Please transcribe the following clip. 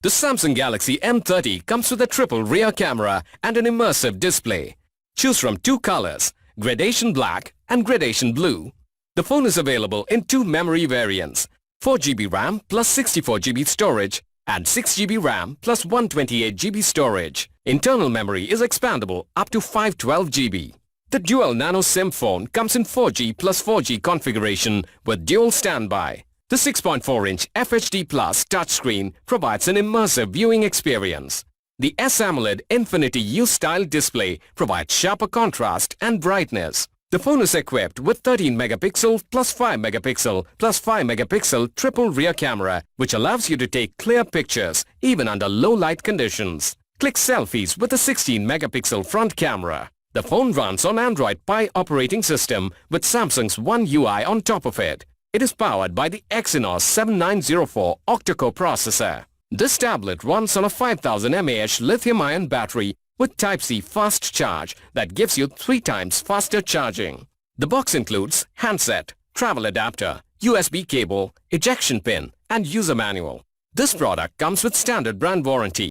The Samsung Galaxy M30 comes with a triple rear camera and an immersive display. Choose from two colors, Gradation Black and Gradation Blue. The phone is available in two memory variants, 4GB RAM plus 64GB storage and 6GB RAM plus 128GB storage. Internal memory is expandable up to 512GB. The dual nano SIM phone comes in 4G plus 4G configuration with dual standby. The 6.4-inch FHD Plus touchscreen provides an immersive viewing experience. The SAMOLED Infinity U-style display provides sharper contrast and brightness. The phone is equipped with 13-megapixel plus 5-megapixel plus 5-megapixel triple rear camera, which allows you to take clear pictures even under low light conditions. Click selfies with a 16-megapixel front camera. The phone runs on Android Pie operating system with Samsung's One UI on top of it. It is powered by the Exynos 7904 octa-core processor. This tablet runs on a 5000 mAh lithium-ion battery with Type-C fast charge that gives you 3 times faster charging. The box includes handset, travel adapter, USB cable, ejection pin and user manual. This product comes with standard brand warranty